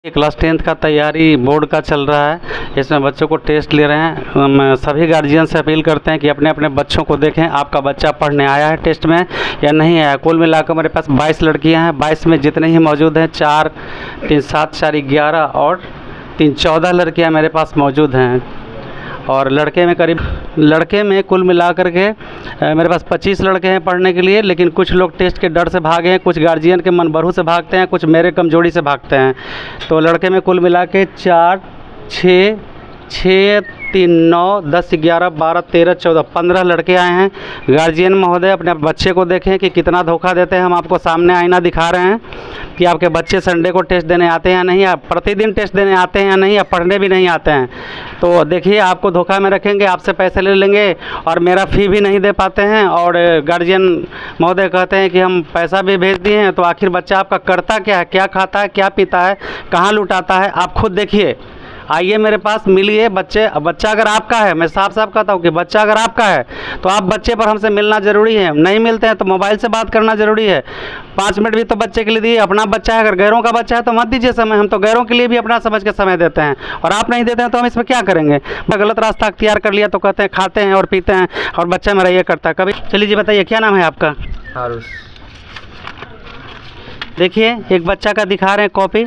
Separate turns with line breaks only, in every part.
Class 10th का तैयारी board का चल रहा है। इसमें बच्चों को टेस्ट ले रहे हैं। हम सभी गार्जियन से अपील करते हैं कि अपने अपने बच्चों को देखें, आपका बच्चा पढ़ने आया है टेस्ट में या नहीं आया। कुल मिलाकर मेरे पास 22 लड़कियां हैं। 22 में जितने ही मौजूद हैं, 4 3 7 4 11 और 3 14 लड़कियां मेरे पास मौजूद हैं। और लड़के में कुल मिलाकर के मेरे पास 25 लड़के हैं पढ़ने के लिए। लेकिन कुछ लोग टेस्ट के डर से भागे हैं, कुछ गार्जियन के मन बरहू से भागते हैं, कुछ मेरे कमजोरी से भागते हैं। तो लड़के में कुल मिला के 4 6 6 3 9 10 11 12 13 14 15 लड़के आए हैं। गार्जियन महोदय अपने बच्चे को देखें कि कितना धोखा देते हैं। हम आपको सामने आईना दिखा रहे हैं कि आपके बच्चे संडे को टेस्ट देने आते हैं या नहीं, आप प्रतिदिन टेस्ट देने आते हैं या नहीं, या पढ़ने भी नहीं आते हैं। तो देखिए, आपको धोखा में रखेंगे, आपसे पैसे ले लेंगे और मेरा फ़ी भी नहीं दे पाते हैं। और गार्जियन महोदय कहते हैं कि हम पैसा भी भेज दिए हैं। तो आखिर बच्चा आपका करता क्या है, क्या खाता है, क्या पीता है, कहाँ लुटाता है, आप खुद देखिए। आइए मेरे पास, मिलिए। बच्चा अगर आपका है, मैं साफ साफ कहता हूँ कि बच्चा अगर आपका है तो आप बच्चे पर हमसे मिलना ज़रूरी है। नहीं मिलते हैं तो मोबाइल से बात करना ज़रूरी है। 5 मिनट भी तो बच्चे के लिए दिए। अपना बच्चा है, अगर गैरों का बच्चा है तो मत दीजिए समय। हम तो गैरों के लिए भी अपना समझ के समय देते हैं, और आप नहीं देते हैं तो हम इसमें क्या करेंगे। मैं गलत रास्ता अख्तियार कर लिया तो कहते हैं खाते हैं और पीते हैं, और बच्चा मेरा ये करता है कभी। चलिए जी, बताइए क्या नाम है आपका?
हारूस।
देखिए, एक बच्चा का दिखा रहे हैं कॉपी।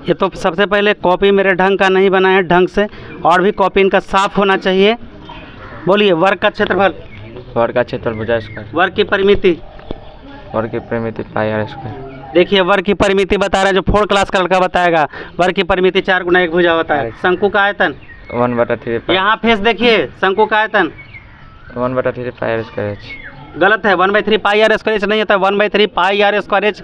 ये तो सबसे पहले कॉपी मेरे ढंग का नहीं बना है, ढंग से, और भी कॉपी इनका साफ होना चाहिए। बोलिए, वर्ग का क्षेत्रफल?
वर्ग का क्षेत्रफल भुजा स्क्वायर।
वर्ग की परिमिति?
वर्ग की परिमिति पाई आर स्क्वायर।
देखिए, वर्ग की परिमिति बता रहे हैं, जो 4 क्लास का लड़का बताएगा। वर्ग की परिमिति 4 गुना 1 भुजा होता है। शंकु का आयतन?
1/3।
यहाँ फेस देखिए, शंकु का आयतन
1/3 पाई आर स्क्वायर।
गलत है, 1/3 पाई आर स्क्वायर नहीं होता, 1/3 पाई आर स्क्वायर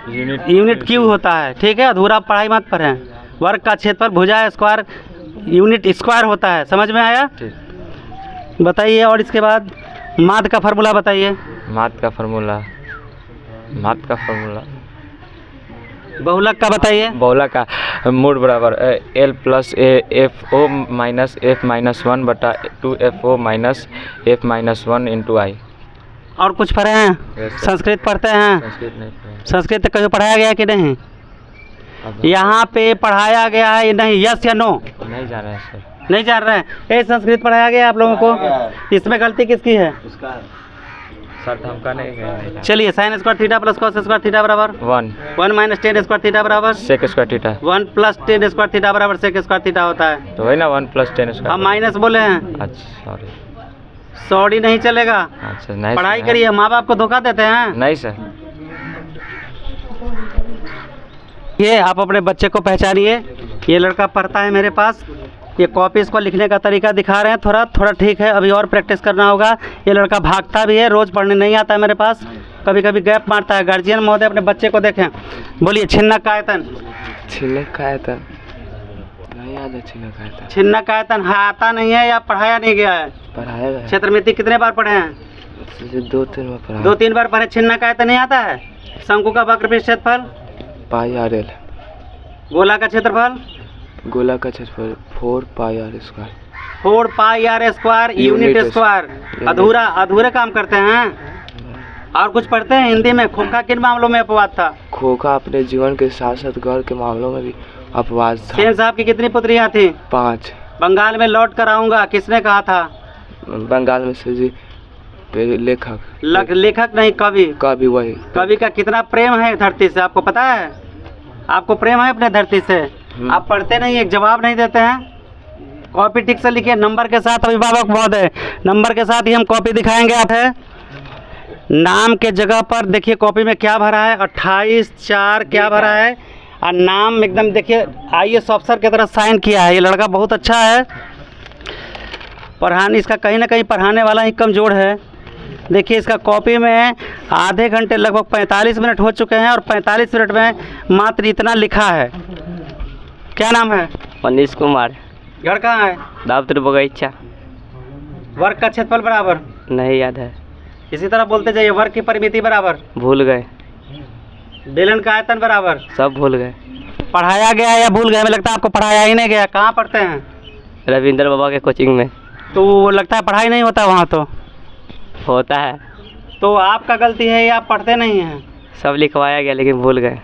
यूनिट क्यू होता है। ठीक है, अधूरा पढ़ाई मत पढ़ें। वर्ग का क्षेत्रफल भुजा स्क्वायर यूनिट स्क्वायर होता है। समझ में आया? बताइए। और इसके बाद माध्य का फार्मूला बताइए।
माध्य का फार्मूला
बहुलक का बताइए।
बहुलक का मूल बराबर L + FO - F - 1 बटा 2FO - F - 1 × I।
और कुछ पढ़े हैं? संस्कृत पढ़ते हैं?
संस्कृत नहीं पढ़े।
संस्कृत कभी पढ़ाया गया कि नहीं? यहाँ पे पढ़ाया गया है नहीं? यस या नो?
नहीं जान रहे हैं सर।
नहीं जान रहे हैं? ये संस्कृत पढ़ाया गया आप लोगों को? इसमें गलती किसकी है?
सर हमका नहीं गया।
चलिए, sin square theta plus cos square theta बराबर
1
1 - tan स्क्वायर थीटा बराबर
sec square theta.
1 + tan square theta बराबर sec स्क्वायर थीटा होता है।
तो वही ना 1 + tan स्क्वायर।
हम माइनस बोले हैं।
अच्छा सॉरी।
सॉरी नहीं चलेगा।
अच्छा नहीं,
पढ़ाई करिए। माँ बाप को धोखा देते हैं?
नहीं सर।
ये आप अपने बच्चे को पहचानिए। ये लड़का पढ़ता है मेरे पास। ये कॉपी इसको लिखने का तरीका दिखा रहे हैं, थोड़ा ठीक है, अभी और प्रैक्टिस करना होगा। ये लड़का भागता भी है, रोज़ पढ़ने नहीं आता है मेरे पास, कभी कभी गैप मारता है। गार्जियन महोदय अपने बच्चे को देखें। बोलिए, छिन्नक का आयतन?
छिन्नक का आयतन नहीं याद है। छिन्नक का आयतन,
छिन्नक का आयतन आता नहीं है या पढ़ाया नहीं गया है?
पढ़ाया गया।
क्षेत्रमिति कितने बार पढ़े हैं?
2-3 बार पढ़ा।
2-3 बार पढ़े। छिन्नक का आयतन नहीं आता है? शंकु का वक्रपृष्ठ क्षेत्रफल?
Pi R L.
गोला का क्षेत्रफल?
गोला का क्षेत्रफल 4 pi R square.
4 pi R square unit square. अधूरे काम करते हैं। और कुछ पढ़ते हैं हिंदी में? खोखा किन मामलों में अपवाद था?
खोखा अपने जीवन के साथ साथ घर के मामलों में भी अपवाद था।
सेन साहब की कितनी पुत्रियां थी?
5।
बंगाल में लौट कर आऊंगा किसने कहा था?
बंगाल में से जी
लेखक नहीं, कवि।
कवि वही।
कवि का कितना प्रेम है धरती से, आपको पता है? आपको प्रेम है अपने धरती से? आप पढ़ते नहीं, एक जवाब नहीं देते हैं। कॉपी ठीक से लिखिए, नंबर के साथ। अभिभावक महोदय, नंबर के साथ ही हम कॉपी दिखाएंगे। आप है नाम के जगह पर देखिए कॉपी में क्या भरा है, 28/4 क्या भरा है, और नाम एकदम देखिए IAS ऑफिसर की तरह साइन किया है। ये लड़का बहुत अच्छा है पढ़ाने, इसका कहीं ना कहीं पढ़ाने वाला ही कमज़ोर है। देखिए, इसका कॉपी में आधे घंटे लगभग 45 मिनट हो चुके हैं, और 45 मिनट में मात्र इतना लिखा है। क्या नाम है?
मनीष कुमार।
घर कहाँ है?
दावतर बगीचा।
वर्ग का क्षेत्रफल बराबर?
नहीं याद है।
इसी तरह बोलते जाइए। वर्ग की परिमिति बराबर?
भूल गए।
बेलन का आयतन बराबर?
सब भूल गए।
पढ़ाया गया या भूल गए? हमें लगता है आपको पढ़ाया ही नहीं गया। कहाँ पढ़ते हैं?
रविंद्र बाबा के कोचिंग में।
तो लगता है पढ़ाई नहीं होता वहाँ? तो
होता है।
तो आपका गलती है या आप पढ़ते नहीं हैं?
सब लिखवाया गया लेकिन भूल गए।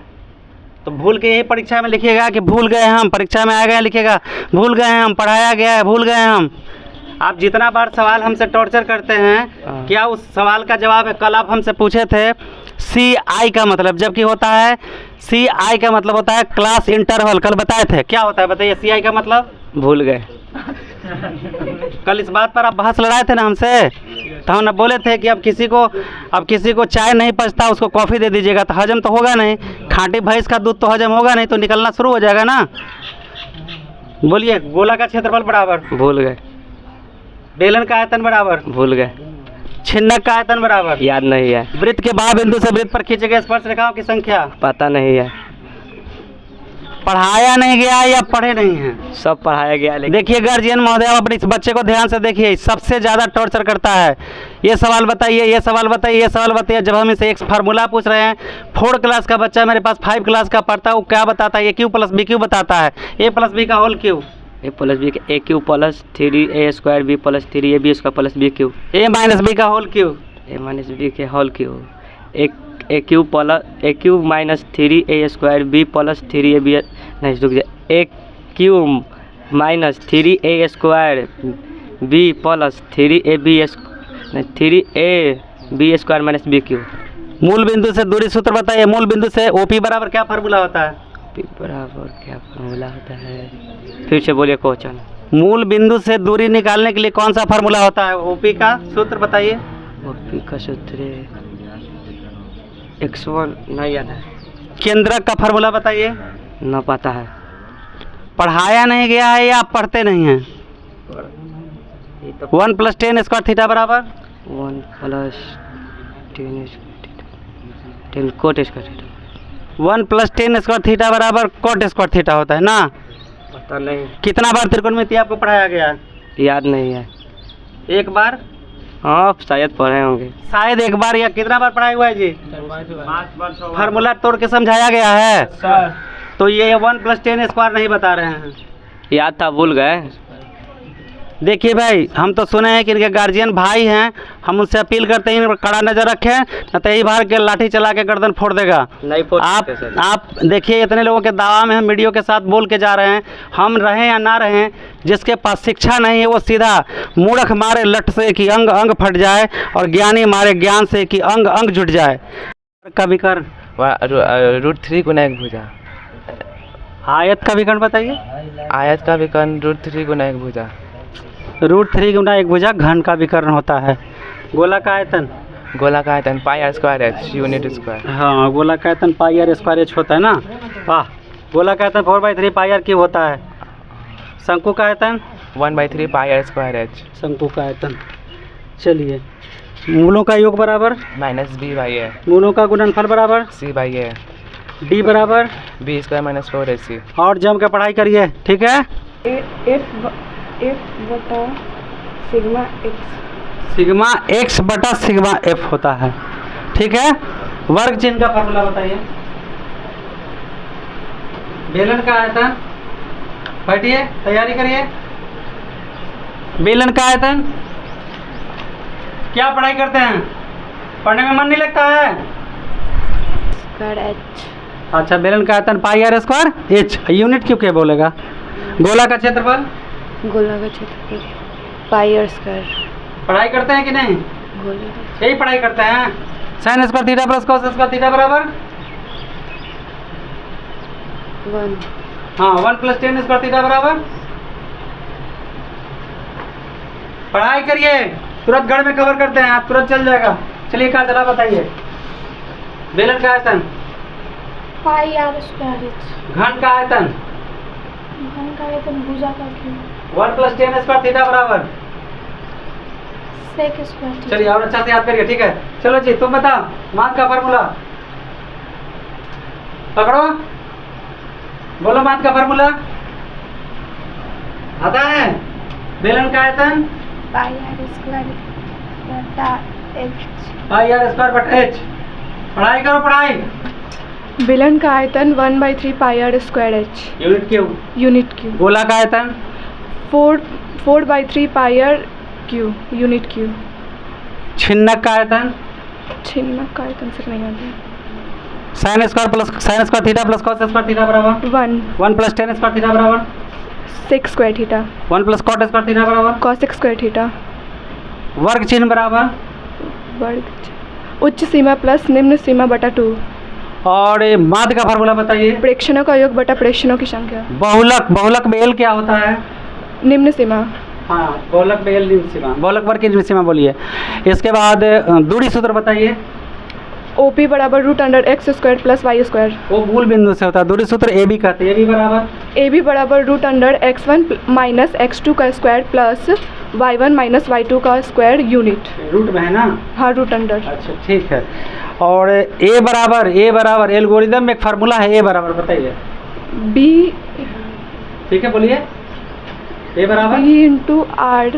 तो भूल के यही परीक्षा में लिखिएगा कि भूल गए हम, परीक्षा में आ गए लिखिएगा भूल गए हम, पढ़ाया गया है भूल गए हम। आप जितना बार सवाल हमसे टॉर्चर करते हैं, क्या उस सवाल का जवाब है? कल आप हमसे पूछे थे CI का मतलब, जबकि होता है CI का मतलब होता है क्लास इंटरवल। कल बताए थे, क्या होता है बताइए CI का मतलब?
भूल गए।
कल इस बात पर आप बहस लड़ाए थे ना हमसे, तो हम ना बोले थे कि अब किसी को चाय नहीं पचता उसको कॉफ़ी दे दीजिएगा, तो हजम तो होगा नहीं, खांटी भैंस का दूध तो हजम होगा नहीं, तो निकलना शुरू हो जाएगा ना। बोलिए, गोला का क्षेत्रफल बराबर?
भूल गए।
बेलन का आयतन बराबर?
भूल गए।
छिन्नक का आयतन बराबर?
याद नहीं है।
वृत्त के बाह्य बिंदु से वृत्त पर खींचे गए स्पर्श रेखाओं की संख्या?
पता नहीं है।
पढ़ाया नहीं गया या पढ़े नहीं हैं?
सब पढ़ाया गया, लेकिन
देखिए गार्जियन महोदय, आप अपने इस बच्चे को ध्यान से देखिए, सबसे ज़्यादा टॉर्चर करता है। ये सवाल बताइए, ये सवाल बताइए, ये सवाल बताइए। जब हम इसे एक फार्मूला पूछ रहे हैं, 4 क्लास का बच्चा मेरे पास 5 क्लास का पढ़ता है, वो क्या बताता है? A³ + BQ बताता है। A+B का whole Q?
A+B AQ + 3A² B + 3AB² + BQ।
A-B का होल क्यू?
A-B के whole Q. AQ - 3A² B + 3AB, नहीं रुक जाए, AQ - 3A² B + 3AB, नहीं 3AB² - BQ।
मूल बिंदु से दूरी सूत्र बताइए। मूल बिंदु से OP बराबर क्या फार्मूला होता है?
OP बराबर क्या फार्मूला होता है? फिर से बोलिए क्वेश्चन।
मूल बिंदु से दूरी निकालने के लिए कौन सा फार्मूला होता है? OP का सूत्र बताइए।
OP का सूत्र x1 नहीं याद है।
केंद्रक का फार्मूला बताइए।
ना पता है।
पढ़ाया नहीं गया है या आप पढ़ते नहीं हैं? 1 + 10 स्क्वायर थीटा बराबर?
1 + 10 coat square theta.
1 + 10 square theta बराबर कोट स्क्वायर थीटा होता है ना?
पता नहीं।
कितना बार त्रिकोणमिति आपको पढ़ाया गया है?
याद नहीं है।
एक बार?
हाँ, शायद पढ़े होंगे।
शायद एक बार, या कितना बार पढ़ाया हुआ है जी? फार्मूला तोड़ के समझाया गया है सर। तो ये 1 + 10 स्क्वायर नहीं बता रहे हैं।
याद था, भूल गए।
देखिए भाई, हम तो सुने हैं कि इनके गार्जियन भाई हैं, हम उनसे अपील करते हैं कड़ा नज़र रखें, न तो यही बाहर के लाठी चला के गर्दन फोड़ देगा।
नहीं फोड़
आप देखिए, इतने लोगों के दावा में हम मीडिया के साथ बोल के जा रहे हैं, हम रहें या ना रहें, जिसके पास शिक्षा नहीं है वो सीधा मूर्ख मारे लठ से कि अंग अंग फट जाए, और ज्ञानी मारे ज्ञान से कि अंग अंग जुट जाए। का विकर्ण
√3 × 1 भुजा।
आयत का विकर्ण बताइए।
आयत का विकर्ण √3 × 1 भुजा।
√3 × 1 भुजा घन का विकर्ण होता है। गोला का आयतन?
गोला का आयतन πr² यूनिट स्क्वायर।
हाँ, गोला का आयतन πr² होता है ना। वाह। गोला का आयतन 4/3 πr³ होता है। शंकु का आयतन?
1/3 πr²।
शंकु का आयतन।
चलिए, मूलों का योग बराबर?
-b/a।
मूलों का गुणनफल बराबर?
c/a।
d बराबर?
b² - 4ac।
और जम के पढ़ाई करिए, ठीक है? सिग्मा x बटा सिग्मा f होता है, ठीक है? वर्ग चिन्ह का फार्मूला बताइए। बेलन का आयतन, बैठिए, तैयारी करिए। बेलन का आयतन क्या पढ़ाई करते हैं? पढ़ने में मन नहीं लगता है? अच्छा, बेलन का आयतन πr² h, यूनिट क्यों क्या बोलेगा? गोला का क्षेत्रफल?
गोला का क्षेत्रफल πr²।
पढ़ाई करते हैं कि नहीं? यही पढ़ाई करते हैं। sin² थीटा + cos² थीटा बराबर?
1।
हाँ, 1 + 10² थीटा बराबर? पढ़ाई करिए, तुरंत गढ़ में कवर करते हैं, आप तुरंत चल जाएगा। चलिए का जरा बताइए। बेलन का आयतन?
πr²।
घन का आयतन?
घन का आयतन भुजा का क्यूब।
1 + 10² थीटा बराबर?
sec²।
चलिए, और अच्छा से याद करिए, ठीक है? चलो जी, तुम बताओ मान का फार्मूला पकड़ो, बोलो मान का फार्मूला आता है? बेलन का आयतन?
πr² बटा h।
πr² बटा h। पढ़ाई करो, पढ़ाई।
बेलन का आयतन 1/3 πr²h
unit Q?
Unit cube.
गोला का आयतन?
4/3 πr³ यूनिट क्यूब।
छिन्नक का आयतन?
छिन्नक का आयतन से नहीं आता।
Sine square theta plus cos square theta बराबर
1
1 प्लस टेन स्क्वायर थीटा बराबर
6 square theta
1 plus cot square theta बराबर
cos स्क्वायर थीटा।
वर्ग चिन्ह बराबर
वर्ग उच्च सीमा प्लस निम्न सीमा बटा 2।
और ये माध्य का फार्मूला बताइए।
प्रेक्षणों का योग बटा प्रेक्षणों की संख्या।
बहुलक में एल क्या होता है?
निम्न सीमा।
हाँ, बहुलक में एल निम्न सीमा, बहुलक वर्ग की निम्न सीमा बोलिए। इसके बाद दूरी सूत्र बताइए।
OP बराबर √x square plus y square.
वो मूल बिंदु से होता है। दूरी सूत्र ए बी कहते हैं।
AB बराबर √x1 माइनस x2 का square plus y1 minus y2 का स्क्वायर यूनिट।
रूट में है ना?
हाँ, √।
अच्छा ठीक है। और ए बराबर एल्गोरिदम में एक फार्मूला है। ए बराबर बताइए।
B
ठीक है, बोलिए। ए बराबर
B into R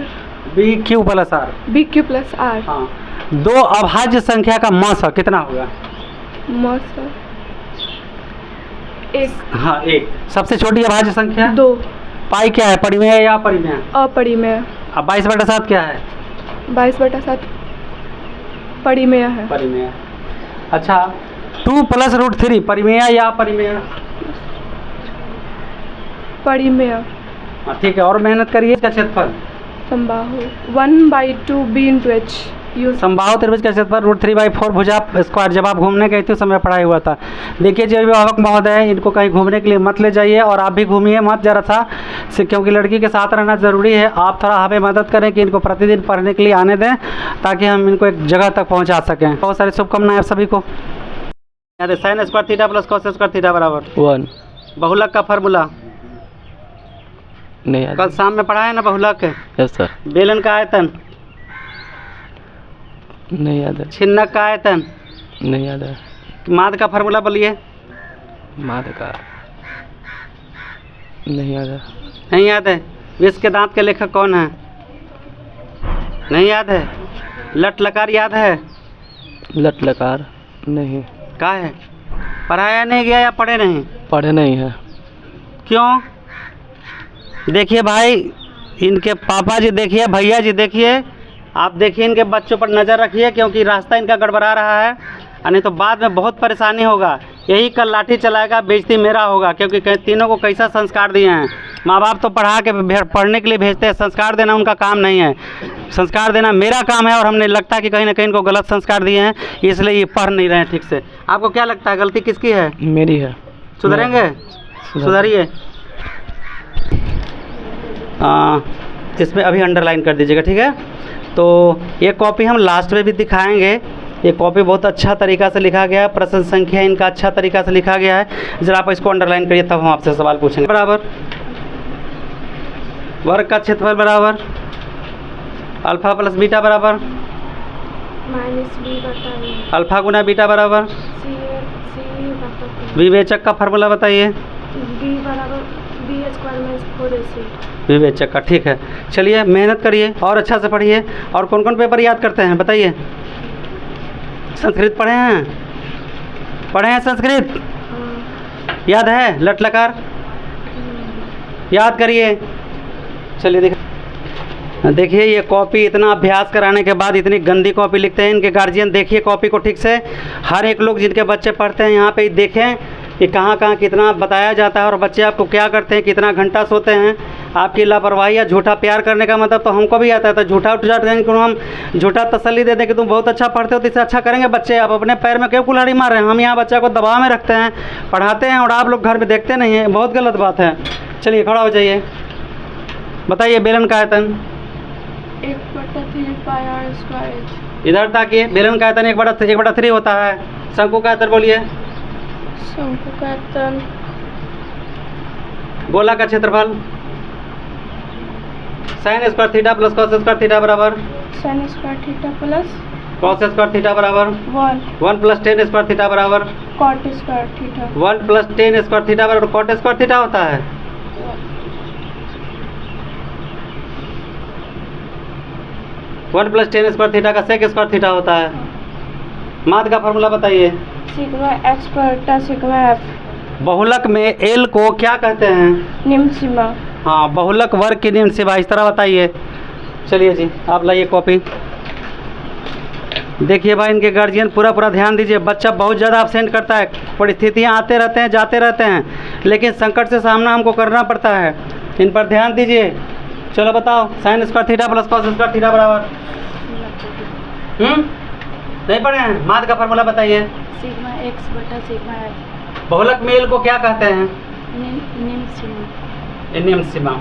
B Q plus R.
BQ plus R।
हाँ, दो अभाज्य संख्या का मौसा कितना होगा?
मौसा 1
हाँ, एक। सबसे छोटी अभाज्य संख्या
2
पाई क्या है? परिमेय या अपरिमेय?
अपरिमेय।
अब 22/7 क्या है?
22/7 परिमेय है।
परिमेय। अच्छा, 2 प्लस √3 परिमेय या अपरिमेय?
परिमेय।
हाँ, ठीक है। और मेहनत करिए। इसका क्षेत्रफल
समबाहु 1/2 B इंटू H।
समबाहु त्रिभुज का क्षेत्रफल √3/4 भुजा स्क्वायर। जब आप घूमने गए थे उस समय पढ़ाई हुआ था। देखिए जो अभिभावक महोदय, इनको कहीं घूमने के लिए मत ले जाइए और आप भी घूमिए मत जरा सा, क्योंकि लड़की के साथ रहना ज़रूरी है। आप थोड़ा हमें मदद करें कि इनको प्रतिदिन पढ़ने के लिए आने दें, ताकि हम इनको एक जगह तक पहुँचा सकें। बहुत सारी शुभकामनाएं आप सभी को। Sign square theta plus cos square theta बराबर
1
बहुलक का फार्मूला
नहीं याद।
कल शाम में पढ़ाया ना बहुलक।
Yes sir.
बेलन का आयतन,
नहीं याद है।
छिन्नक का आयतन,
नहीं याद है।
माध्य का फार्मूला बोलिए।
माध्य का नहीं याद है।
नहीं याद है। विश्व के दांत के लेखक कौन है? नहीं याद है। लट लकार याद है?
लट लकार नहीं।
का है? पढ़ाया नहीं गया या पढ़े नहीं?
पढ़े नहीं है।
क्यों? देखिए भाई, इनके पापा जी देखिए, भैया जी देखिए, आप देखिए इनके बच्चों पर नज़र रखिए, क्योंकि रास्ता इनका गड़बड़ा रहा है, नहीं तो बाद में बहुत परेशानी होगा। यही कल लाठी चलाएगा, बेइज्जती मेरा होगा, क्योंकि तीनों को कैसा संस्कार दिए हैं। माँ बाप तो पढ़ा के पढ़ने के लिए भेजते हैं, संस्कार देना उनका काम नहीं है। संस्कार देना मेरा काम है, और हमने लगता है कि कहीं ना कहीं इनको गलत संस्कार दिए हैं, इसलिए ये पढ़ नहीं रहे हैं ठीक से। आपको क्या लगता है गलती किसकी है?
मेरी है।
सुधरेंगे? सुधरिए। इसमें अभी अंडरलाइन कर दीजिएगा, ठीक है? तो ये कॉपी हम लास्ट में भी दिखाएंगे। ये कॉपी बहुत अच्छा तरीका से लिखा गया है, प्रश्न संख्या इनका अच्छा तरीका से लिखा गया है। ज़रा आप इसको अंडरलाइन करिए, तब हम आपसे सवाल पूछेंगे। बराबर वर्ग का क्षेत्रफल बराबर अल्फा प्लस बीटा बराबर
-B/A।
अल्फा गुना बीटा बराबर
C बटा
विवेचक का फार्मूला बताइए।
B बराबर B² - 4AC।
विवेचक का, ठीक है। चलिए मेहनत करिए और अच्छा से पढ़िए। और कौन कौन पेपर याद करते हैं बताइए? संस्कृत पढ़े हैं? पढ़े हैं संस्कृत? याद है? लट लकार याद करिए। चलिए देखिए ये कॉपी, इतना अभ्यास कराने के बाद इतनी गंदी कॉपी लिखते हैं इनके गार्जियन। देखिए कॉपी को ठीक से। हर एक लोग जिनके बच्चे पढ़ते हैं यहाँ पे देखें कि कहाँ कहाँ कितना बताया जाता है, और बच्चे आपको क्या करते हैं, कितना घंटा सोते हैं। आपकी लापरवाही या झूठा प्यार करने का मतलब तो हमको भी आता है। तो झूठा देंगे कि हम झूठा तसल्ली दे दें कि तुम बहुत अच्छा पढ़ते हो तो इससे अच्छा करेंगे बच्चे। आप अपने पैर में क्यों कुल्हाड़ी मार रहे हैं? हम यहाँ बच्चा को दबाव में रखते हैं, पढ़ाते हैं, और आप लोग घर में देखते नहीं हैं। बहुत गलत बात है। चलिए खड़ा हो जाइए, बताइए बेलन का आयतन।
1/3 πr²।
इधर ताकिए। बेलन का आयतन 1/3 होता है। शंकु का आयतन बोलिए।
शंकु का आयतन।
गोला का क्षेत्रफल। Sign square theta plus cos square theta बराबर
sin square theta plus
cos square theta बराबर 1 प्लस टेन स्क्वायर थीटा बराबर
cot square theta.
1 plus tan square theta बराबर कॉट स्क्वायर थीटा होता है। 1 प्लस टेन स्क्वायर थीटा का सेक square theta होता है। माध्य का फार्मूला बताइए।
सिग्मा x बटा सिग्मा f।
बहुलक में एल को क्या कहते हैं?
निम्न सीमा।
हाँ, बहुलक वर्ग की निम्न सीमा, इस तरह बताइए। चलिए जी, आप लाइए कॉपी। देखिए भाई, इनके गार्जियन पूरा ध्यान दीजिए। बच्चा बहुत ज़्यादा अब्सेंट करता है, परिस्थितियाँ आते रहते हैं जाते रहते हैं, लेकिन संकट से सामना हमको करना पड़ता है। इन पर ध्यान दीजिए। चलो बताओ, sign square theta plus cos square theta बराबर नहीं पढ़े हैं? माध्य का फॉर्मूला बताइए।
सिग्मा एक्स बटा सिग्मा एफ।
बहुलक मेल को क्या कहते हैं? इनिमसिमा।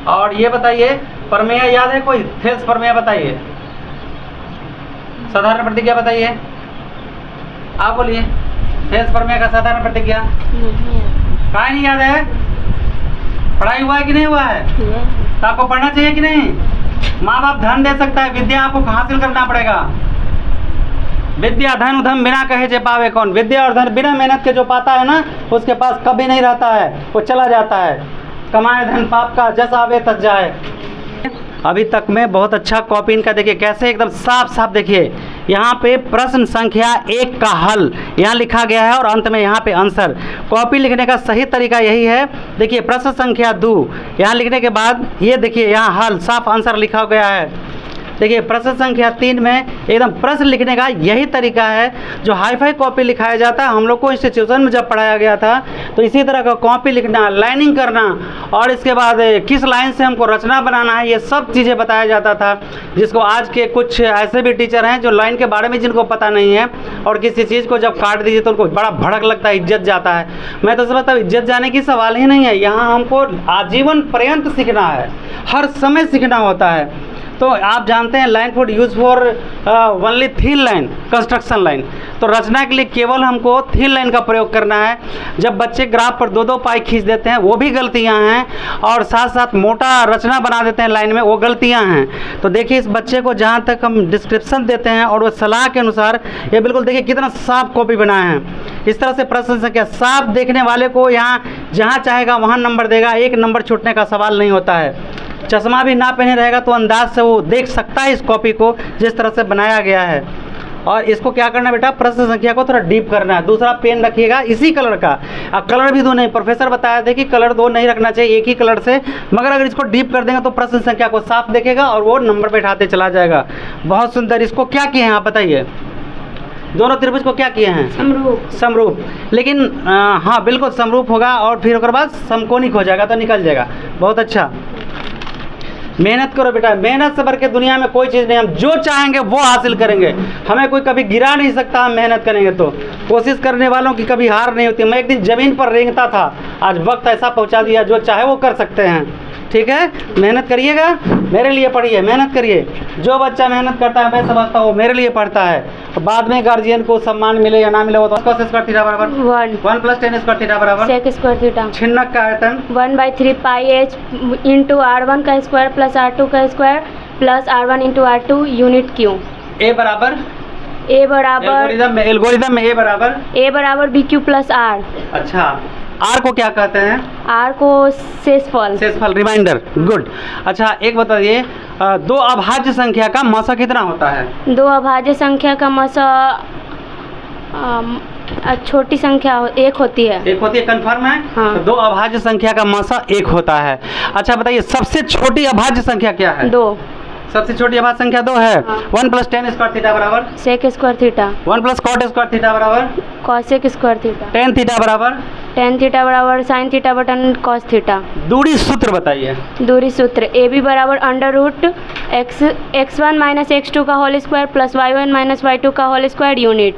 और ये बताइए, प्रमेय याद है कोई? थेल्स प्रमेय बताइए। साधारण प्रतिक्रिया बताइए। आप बोलिए, थेल्स प्रमेय का साधारण प्रतिक्रिया काहे नहीं याद है? पढ़ाई हुआ है कि नहीं हुआ है? तो आपको पढ़ना चाहिए कि नहीं? माँ बाप धन दे सकता है, विद्या आपको हासिल करना पड़ेगा। विद्या धन उधम बिना कहे जे पावे कौन। विद्या और धन बिना मेहनत के जो पाता है ना, उसके पास कभी नहीं रहता है, वो चला जाता है। कमाए धन पाप का, जस आवे तस जाए। अभी तक में बहुत अच्छा कॉपी इनका देखिए कैसे एकदम साफ साफ। देखिए यहाँ पे प्रश्न संख्या 1 का हल यहाँ लिखा गया है और अंत में यहाँ पे आंसर। कॉपी लिखने का सही तरीका यही है। देखिए प्रश्न संख्या 2 यहाँ लिखने के बाद ये देखिए यहाँ हल साफ आंसर लिखा गया है। देखिए प्रश्न संख्या 3 में एकदम प्रश्न लिखने का यही तरीका है जो हाई-फाई कॉपी लिखाया जाता है। हम लोग को इंस्टीट्यूशन में जब पढ़ाया गया था तो इसी तरह का कॉपी लिखना, लाइनिंग करना और इसके बाद किस लाइन से हमको रचना बनाना है, ये सब चीज़ें बताया जाता था। जिसको आज के कुछ ऐसे भी टीचर हैं जो लाइन के बारे में जिनको पता नहीं है और किसी चीज़ को जब काट दीजिए तो उनको बड़ा भड़क लगता है, इज्जत जाता है। मैं तो समझता हूँ इज्जत जाने की सवाल ही नहीं है। यहाँ हमको आजीवन पर्यंत सीखना है, हर समय सीखना होता है। तो आप जानते हैं line foot use for only thin line, construction line. तो रचना के लिए केवल हमको थीन लाइन का प्रयोग करना है। जब बच्चे ग्राफ पर 2-2 पाई खींच देते हैं वो भी गलतियां हैं, और साथ साथ मोटा रचना बना देते हैं लाइन में, वो गलतियां हैं। तो देखिए इस बच्चे को जहां तक हम डिस्क्रिप्शन देते हैं और वो सलाह के अनुसार ये बिल्कुल देखिए कितना साफ कॉपी बनाए हैं। इस तरह से प्रश्न संख्या साफ देखने वाले को यहाँ जहाँ चाहेगा वहाँ नंबर देगा, 1 नंबर छूटने का सवाल नहीं होता है। चश्मा भी ना पहने रहेगा तो अंदाज से वो देख सकता है इस कॉपी को जिस तरह से बनाया गया है। और इसको क्या करना है बेटा, प्रश्न संख्या को थोड़ा डीप करना है। दूसरा पेन रखिएगा इसी कलर का। अब कलर भी 2 नहीं, प्रोफेसर बताया थे कि कलर 2 नहीं रखना चाहिए, एक ही कलर से। मगर अगर इसको डीप कर देंगे तो प्रश्न संख्या को साफ देखेगा और वो नंबर बैठाते चला जाएगा। बहुत सुंदर। इसको क्या किए हैं आप बताइए? दोनों त्रिभुज को क्या किए हैं? समरूप। लेकिन हाँ बिल्कुल समरूप होगा और फिर उसके बाद समकोणिक हो जाएगा तो निकल जाएगा। बहुत अच्छा। मेहनत करो बेटा, मेहनत से बढ़ के दुनिया में कोई चीज़ नहीं। हम जो चाहेंगे वो हासिल करेंगे, हमें कोई कभी गिरा नहीं सकता। हम मेहनत करेंगे तो। कोशिश करने वालों की कभी हार नहीं होती। मैं एक दिन ज़मीन पर रेंगता था, आज वक्त ऐसा पहुंचा दिया, जो चाहे वो कर सकते हैं। ठीक है, मेहनत करिएगा, मेरे लिए पढ़िए, मेहनत करिए। जो बच्चा मेहनत करता है मैं समझता हूँ मेरे लिए पढ़ता है। तो बाद में गार्जियन को सम्मान मिले या ना मिले वो तो cos स्क्वायर थीटा बराबर 1 + tan स्क्वायर थीटा बराबर
sec स्क्वायर थीटा।
छिन्नक का आयतन
1/3 पाई h इंटू r1 का स्क्वायर प्लस r2 का square plus r1 into r2 unit Q.
a बराबर एल्गोरिदम में a बराबर
bq प्लस r।
अच्छा, r को क्या कहते हैं?
r को शेषफल।
रिमाइंडर। गुड। अच्छा एक बताइए, 2 अभाज्य संख्या का मसा कितना होता है?
2 अभाज्य संख्या का मसा छोटी संख्या 1 होती है।
1 होती है, कंफर्म है?
हाँ।
तो 2 अभाज्य संख्या का मसा 1 होता है। अच्छा बताइए सबसे छोटी अभाज्य संख्या क्या है?
2।
सबसे छोटी अभाज्य संख्या 2 है।
हाँ।
1 + tan स्क्वायर थीटा बराबर
sec square theta.
1 + cot square theta बराबर
cosec square theta.
tan theta बराबर
tan थीटा बराबर sin theta button cos theta.
दूरी सूत्र बताइए।
दूरी सूत्र AB बराबर √ x1 - x2 का whole square plus y1 - y2 का होल स्क्वायर यूनिट।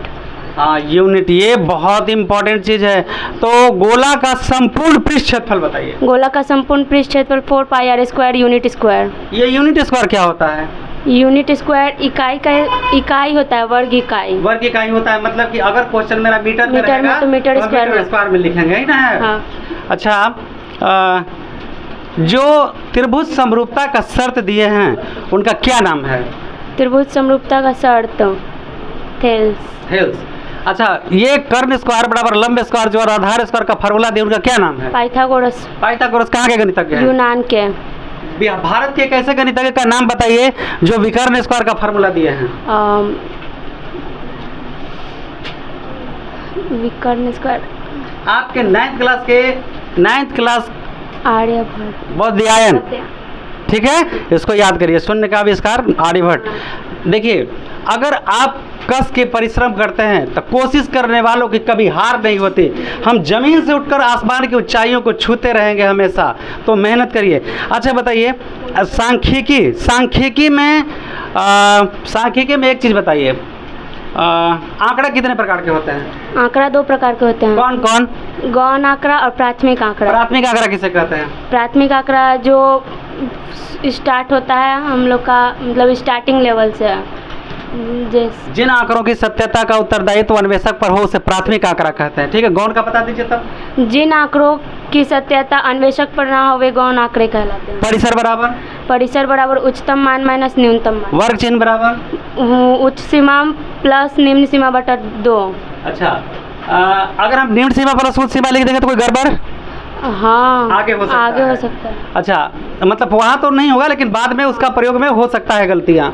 हाँ यूनिट, ये बहुत इंपॉर्टेंट चीज़ है। तो गोला का संपूर्ण पृष्ठ क्षेत्रफल बताइए।
गोला का संपूर्ण पृष्ठ क्षेत्रफल 4 पाई r स्क्वायर यूनिट स्क्वायर।
ये यूनिट स्क्वायर क्या होता है?
यूनिट स्क्वायर इकाई होता है, वर्ग इकाई।
वर्ग इकाई होता है, मतलब कि अगर क्वेश्चन मेरा मीटर में
मीटर
रहेगा
में तो मीटर स्क्वायर
में लिखेंगे ही ना है।
हाँ।
अच्छा, जो त्रिभुज समरूपता का शर्त दिए हैं उनका क्या नाम है?
त्रिभुज समरूपता का शर्त थेल्स।
अच्छा, ये कर्ण स्क्वायर बराबर लंब स्क्वायर जो आधार स्क्वायर का फार्मूला दिया उनका क्या नाम है?
पाइथागोरस।
कहाँ के गणितज्ञ हैं?
यूनान के।
भारत के एक ऐसे गणितज्ञ का नाम बताइए जो विकर्ण स्क्वायर का फार्मूला दिए हैं।
विकर्ण स्क्वायर
आपके 9th क्लास
आर्यभट्ट।
बोधायन। ठीक है, इसको याद करिए। शून्य का आविष्कार आर्यभट्ट। देखिए अगर आप कस के परिश्रम करते हैं तो कोशिश करने वालों की कभी हार नहीं होती। हम जमीन से उठकर आसमान की ऊंचाइयों को छूते रहेंगे हमेशा, तो मेहनत करिए। अच्छा बताइए, सांख्यिकी में एक चीज़ बताइए, आंकड़ा कितने प्रकार के होते हैं?
आंकड़ा 2 प्रकार के होते हैं।
कौन कौन?
गौण आंकड़ा और प्राथमिक आंकड़ा।
प्राथमिक आंकड़ा किसे कहते हैं?
प्राथमिक आंकड़ा जो स्टार्ट होता है हम लोग का, मतलब स्टार्टिंग लेवल से है। जैसे
जिन आंकड़ों की सत्यता का उत्तरदायित्व अन्वेषक पर हो उसे प्राथमिक आंकड़ा कहते हैं। ठीक है, गौण का बता दीजिए तब।
जिन आंकड़ों की सत्यता अन्वेषक पर ना हो वे गौण आंकड़े कहलाते हैं।
परिसर बराबर?
परिसर बराबर उच्चतम मान माइनस न्यूनतम मान।
वर्ग चिन्ह बराबर?
उच्च सीमा प्लस निम्न सीमा बटा 2।
अच्छा, अगर हम निम्न सीमा प्लस उच्च सीमा लिख देंगे तो कोई गड़बड़?
हाँ,
आगे हो सकता है। अच्छा, मतलब वहाँ तो नहीं होगा लेकिन बाद में उसका प्रयोग में हो सकता है गलतियाँ।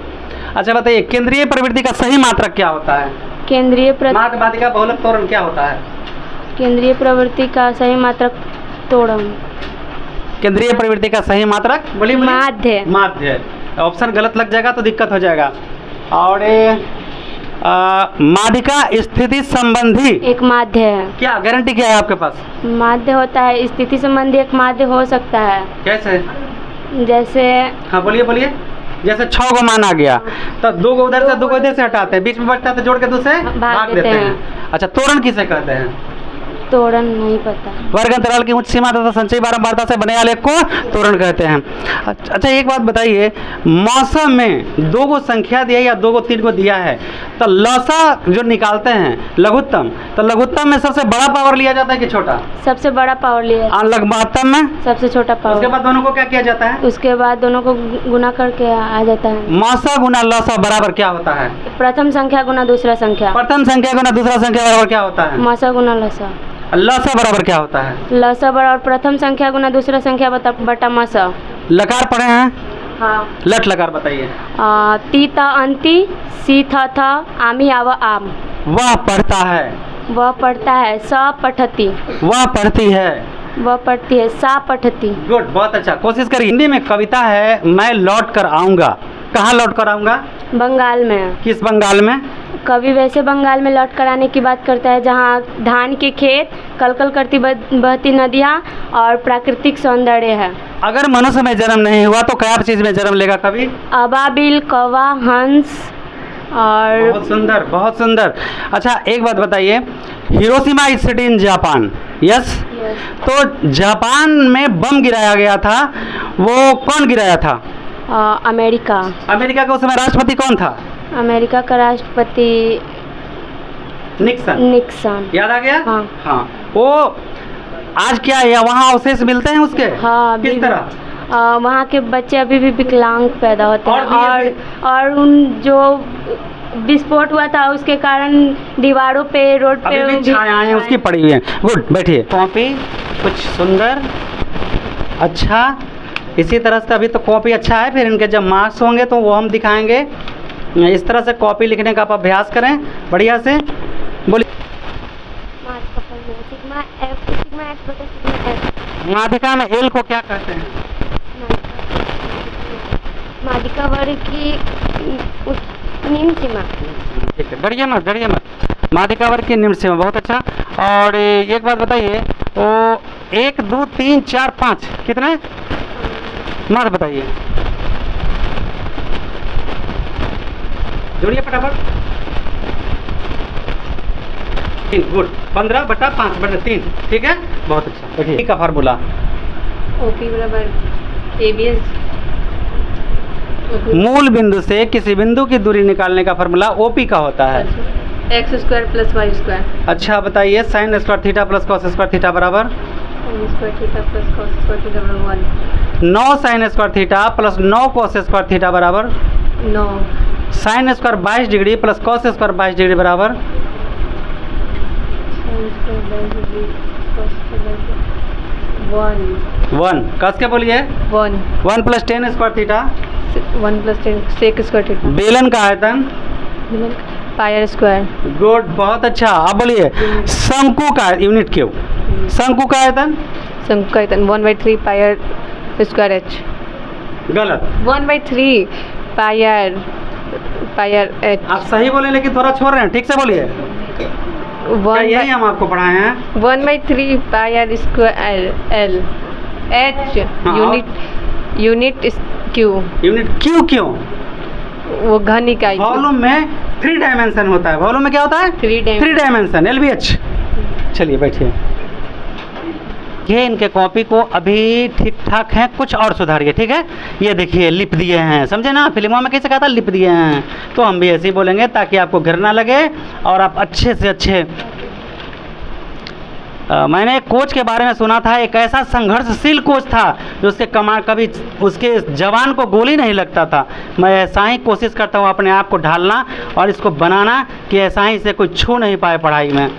अच्छा बताइए, केंद्रीय प्रवृत्ति का सही मात्रक क्या होता है?
केंद्रीय
माध्यिका बहुलक त्वरण क्या होता है?
केंद्रीय प्रवृत्ति का सही मात्रक त्वरण।
केंद्रीय प्रवृत्ति का सही मात्रक बोलिए। माध्य। ऑप्शन गलत लग जाएगा तो दिक्कत हो जाएगा। और माध्यिका स्थिति संबंधी
एक माध्य है।
क्या गारंटी क्या है आपके पास?
माध्य होता है, स्थिति संबंधी एक माध्य हो सकता है।
कैसे?
जैसे
हाँ बोलिए। जैसे 6 को मान आ गया तो 2 को उधर से 2 को इधर से हटाते हैं, बीच में बचता है तो जोड़ के 2 से भाग देते हैं। अच्छा, त्वरण किसे कहते हैं?
त्वरण नहीं पता।
वर्ग अंतराल की उच्च सीमा तथा संचयी बारंबारता से बने वाले को त्वरण कहते हैं। अच्छा, एक बात बताइए, मौसम में 2 को संख्या दिया या 2 को 3 को दिया है तो लौसा जो निकालते हैं लघुत्तम, तो लघुत्तम में सबसे बड़ा पावर लिया जाता है कि छोटा?
सबसे बड़ा पावर लिया।
लघुत्तम में
सबसे छोटा पावर।
उसके बाद दोनों को क्या किया जाता है?
उसके बाद दोनों को गुना करके आ जाता है।
मौसा गुना लौसा बराबर क्या होता है?
प्रथम संख्या गुना दूसरा संख्या।
प्रथम संख्या गुना दूसरा संख्या बराबर क्या होता है?
मौसा गुना लौसा।
लसा बराबर क्या होता है?
लसा बराबर प्रथम संख्या गुना दूसरा संख्या बटा मसा।
लकार पढ़े हैं?
हाँ।
लट लकार बताइए।
ती ता अंति, सी था आमी आवा आम।
वह पढ़ता है।
वह पढ़ता है। सा पठती।
वह पढ़ती है।
वह पढ़ती है। सा पठती।
गुड, बहुत अच्छा। कोशिश करिए। हिंदी में कविता है, मैं लौट कर आऊँगा। कहाँ लौट कर आऊँगा?
बंगाल में।
किस बंगाल में?
कवि वैसे बंगाल में लौट कर आने की बात करता है जहाँ धान के खेत, कलकल करती बहती नदियाँ और प्राकृतिक सौंदर्य है।
अगर मनुष्य में जन्म नहीं हुआ तो क्या चीज़ में जन्म लेगा कवि? अबाबिल,
कौवा, हंस और।
बहुत सुंदर, बहुत सुंदर। अच्छा, एक बात बताइए, Hiroshima is city in Japan. Yes. तो जापान में बम गिराया गया था, वो कौन गिराया था?
अमेरिका।
अमेरिका का उस समय राष्ट्रपति कौन था?
अमेरिका का राष्ट्रपति निक्सन।
याद आ गया?
हाँ।
वो आज क्या है, वहाँ अवशेष मिलते हैं उसके?
हाँ।
किस तरह?
वहाँ के बच्चे अभी भी विकलांग पैदा होते हैं और उन जो विस्फोट हुआ था उसके कारण दीवारों पे, रोड पे
अभी भी छायाएं उसकी पड़ी हुई हैं। गुड, बैठिए। कॉपी कुछ सुंदर, अच्छा। इसी तरह से अभी तो कॉपी अच्छा है, फिर इनके जब मार्क्स होंगे तो वो हम दिखाएंगे। इस तरह से कॉपी लिखने का आप अभ्यास करें बढ़िया से। बोलिए। माध्यिका में एल को क्या कहते हैं?
माध्यिका वर्ग की निम्न सीमा।
ठीक है, डरिए मत। माध्यिका वर्ग की निम्न सीमा, बहुत अच्छा। और एक बात बताइए, वो 1 2 3 4 5 कितने मार बताइए, जोड़िए फटाफट। 3। गुड, 15/5/3। ठीक है, बहुत अच्छा। देखिए का फार्मूला
ओपी बराबर ABS।
मूल बिंदु से किसी बिंदु की दूरी निकालने का फार्मूला ओपी का होता है।
x² + y²।
अच्छा बताइए, sin square theta plus cos square theta बराबर?
sin square theta plus cos square theta बराबर 1।
9 sin square theta plus 9 cos square theta बराबर
9।
sin square 22 degree plus cos square 22 degree बराबर 1। कस के बोलिए। 1 plus 10 square theta
1 + 10 sec square theta.
बेलन का आयतन
pier square.
Good, बहुत अच्छा। अब बोलिए शंकु का यूनिट क्यों? शंकु का आयतन
1/3 पायर स्क्वायर h।
गलत।
1/3 पायर
पाई आर एच
आप सही बोले लेकिन थोड़ा छोड़ रहे हैं, ठीक से बोलिए। क्या यही हम आपको पढ़ाए हैं?
1/3 पाई आर स्क्वायर एल एच
हाँ,
यूनिट क्यू।
यूनिट क्यू क्यों?
वो घन इकाई
वॉल्यूम में 3 डायमेंशन होता है। वॉल्यूम में क्या होता है?
3
डायमेंशन, LBH। चलिए बैठिए। ये इनके कॉपी को अभी ठीक ठाक है, कुछ और सुधारिए, ठीक है। ये देखिए लिप दिए हैं, समझे ना, फिल्मों में कैसे कहा था लिप दिए हैं, तो हम भी ऐसे ही बोलेंगे ताकि आपको घर ना लगे और आप अच्छे से अच्छे। मैंने एक कोच के बारे में सुना था, एक ऐसा संघर्षशील कोच था जो उसके कभी उसके जवान को गोली नहीं लगता था। मैं ऐसा ही कोशिश करता हूँ अपने आप को ढालना और इसको बनाना कि ऐसा ही से कोई छू नहीं पाए पढ़ाई में।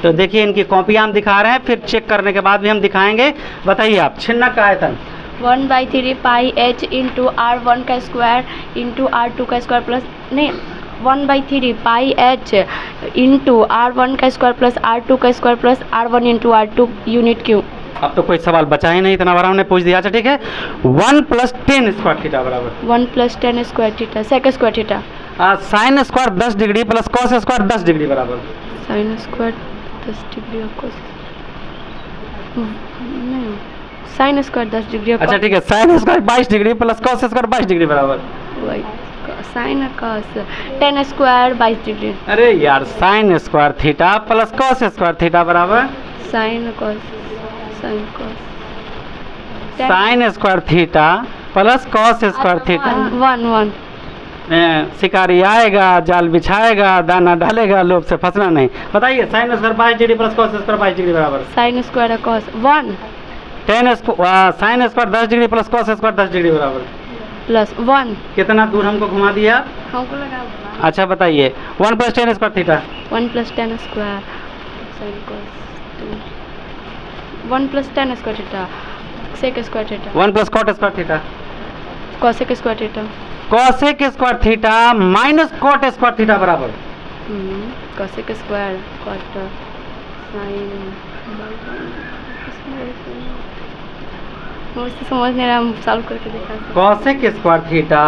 तो देखिए इनकी कॉपियाँ हम दिखा रहे हैं, फिर चेक करने के बाद भी हम दिखाएंगे। बताइए आप, छिन्नक का आयतन
1/3 पाई एच इंटू R1 का स्क्वायर इंटू R2 का स्क्वायर प्लस नहीं 1/3 पाई एच इंटू R1 का स्क्वायर प्लस R2 का square plus R1 into R2 unit Q.
अब तो कोई सवाल बचा ही नहीं, इतना बड़ा हमने पूछ दिया। अच्छा ठीक है, 1 + 10 स्क्वायर थीटा बराबर
1 + 10 square theta sec square theta.
Sine square 10 degree plus cos square 10 degree बराबर
साइन स्क्वायर 10 डिग्री और कॉस नहीं साइन स्क्वायर 10 डिग्री।
अच्छा ठीक है, sine square 22 degree plus cos square 22 degree बराबर
साइन कॉस 10 स्क्वायर 22 डिग्री।
अरे यार, sine square theta plus cos square theta बराबर
sine cos
sine square theta plus cos square theta.
1
शिकारी आएगा, जाल बिछाएगा, दाना डालेगा, लोभ से फंसना नहीं। बताइए, sine square 22 degree plus cos square 22 degree बराबर
sine square cos 1
10 sine square 10 degree plus cos square 10 degree बराबर
प्लस 1।
कितना दूर हमको घुमा दिया?
हमको लगा।
अच्छा बताइए, 1 + 10 square theta
1 + 10 square sine cos 1 + 10 square theta sec square theta
1 + cot square theta
cosec square theta
cosec square theta minus cot square theta बराबर
कॉसेक स्क्वायर कॉट साइन मुझे समझ नहीं रहा, हम सॉल्व करके देखा।
Cosec square theta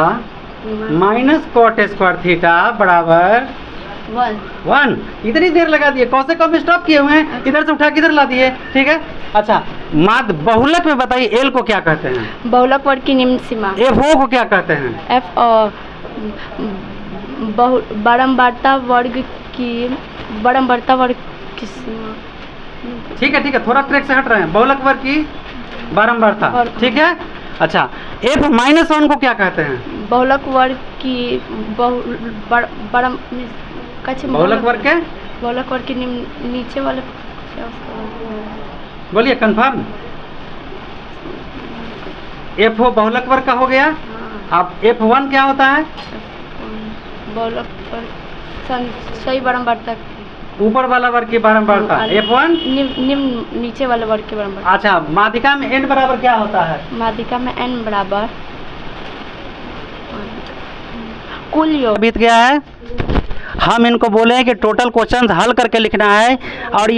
minus cot square theta बराबर 1। इतनी देर लगा दिए, कॉसेक को हम स्टॉप किए हुए हैं, इधर से उठा के इधर ला दिए, ठीक है। अच्छा, माध्य बहुलक में बताइए, एल को क्या कहते हैं?
बहुलक वर्ग की निम्न सीमा।
एफ ओ को क्या कहते हैं?
एफ बारंबारता वर्ग की सीमा।
ठीक है, थोड़ा ट्रैक से हट रहे हैं। बहुलक वर्ग की बारंबारता, ठीक है। अच्छा, F-1 को क्या कहते हैं?
बहुलक वर्ग की बहुलक वर्ग के नीचे वाले
बोलिए, कंफर्म। F बहुलक वर्ग का हो गया। अब F1 क्या होता है?
बहुलक वर्ग सही बारंबारता,
ऊपर वाला वर्ग की बारंबारता। F1
निम्न नीचे वाले वर्ग की बारंबारता।
अच्छा, माध्यिका में n बराबर क्या होता है?
माध्यिका में n बराबर कुल योग।
बीत गया है, हम इनको बोले हैं कि टोटल क्वेश्चंस हल करके लिखना है, और